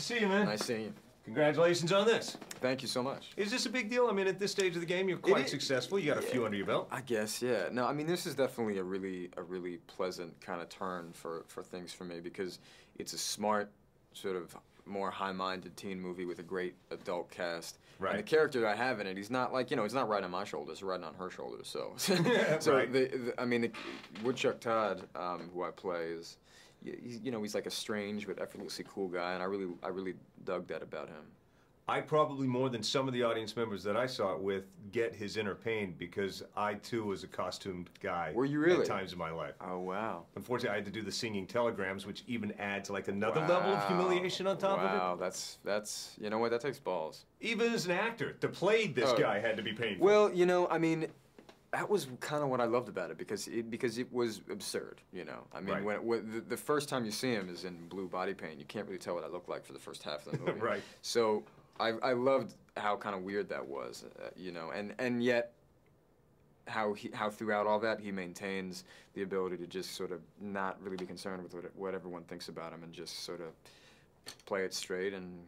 see you, man. Nice seeing you. Congratulations on this. Thank you so much. Is this a big deal? I mean, at this stage of the game, you're quite successful. You got a few under your belt. I guess, yeah. No, I mean, this is definitely a really pleasant kind of turn for things for me because it's a smart, sort of more high-minded teen movie with a great adult cast. Right. And the character that I have in it, he's not like, he's not riding on my shoulders, he's riding on her shoulders. So, right. I mean, Woodchuck Todd, who I play, is, he's like a strange but effortlessly cool guy, and I really dug that about him. I probably, more than some of the audience members that I saw it with, get his inner pain because I, too, was a costumed guy. Were you really? At times in my life. Oh, wow. Unfortunately, I had to do the singing telegrams, which even adds like another level of humiliation on top of it. Wow, that's, you know what, that takes balls. Even as an actor, to play this guy had to be painful. Well, I mean, that was kind of what I loved about it because it was absurd, I mean, right. when the first time you see him is in blue body paint. You can't really tell what I look like for the first half of the movie. Right. So I loved how kind of weird that was, and yet how throughout all that he maintains the ability to just sort of not really be concerned with what everyone thinks about him and just sort of play it straight and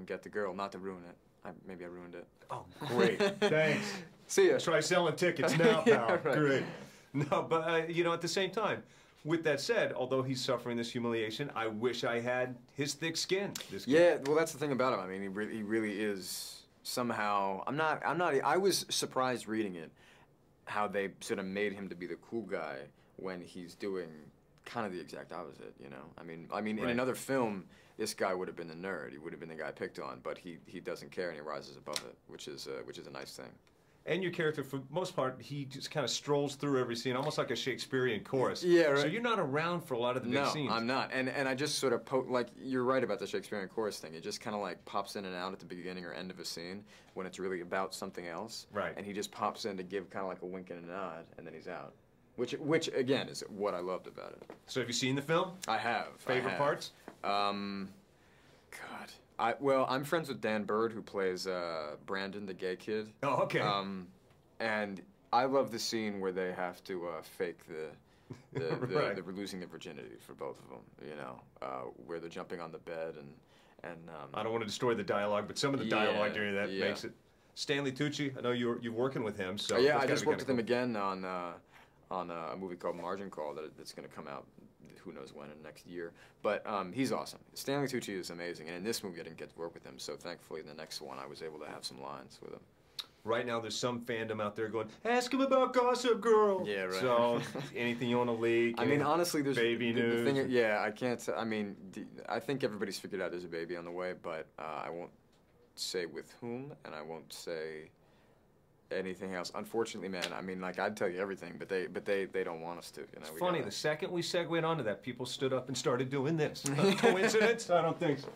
get the girl. Not to ruin it. Maybe I ruined it. Oh, great. Thanks. See ya. Try selling tickets now, pal. Yeah, right. Great. No, but, at the same time, with that said, although he's suffering this humiliation, I wish I had his thick skin. Yeah, well, that's the thing about him. I mean, he really is somehow. I was surprised reading it, how they sort of made him to be the cool guy when he's doing kind of the exact opposite. I mean, right. In another film, this guy would have been the nerd. He would have been the guy picked on, but he doesn't care and he rises above it, which is a nice thing. And your character, for the most part, he just kind of strolls through every scene, almost like a Shakespearean chorus. Yeah, right. So you're not around for a lot of the big scenes. No, I'm not. And I just sort of, like, you're right about the Shakespearean chorus thing. It just kind of, like, pops in and out at the beginning or end of a scene when it's really about something else. Right. And he just pops in to give kind of like a wink and a nod, and then he's out. Which again, is what I loved about it. So have you seen the film? I have. Favorite parts? God. Well, I'm friends with Byrd, who plays Brandon, the gay kid. Oh, okay. And I love the scene where they have to fake the losing their virginity for both of them. Where they're jumping on the bed and. I don't want to destroy the dialogue, but some of the dialogue during that makes it. Stanley Tucci, I know you're working with him, so yeah, I just worked with him again on a movie called Margin Call that's going to come out. Who knows when, in next year. But he's awesome. Stanley Tucci is amazing, and in this movie I didn't get to work with him, so thankfully in the next one I was able to have some lines with him. Right now there's some fandom out there going, ask him about Gossip Girl. Yeah, right. So, anything you want to leak? I mean, honestly, there's baby news. The thing, yeah, I can't, I mean, I think everybody's figured out there's a baby on the way, but I won't say with whom, and I won't say anything else. Unfortunately, man, I mean, like, I'd tell you everything, but they don't want us to. It's funny, the second we segued onto that, people stood up and started doing this. Coincidence? I don't think so.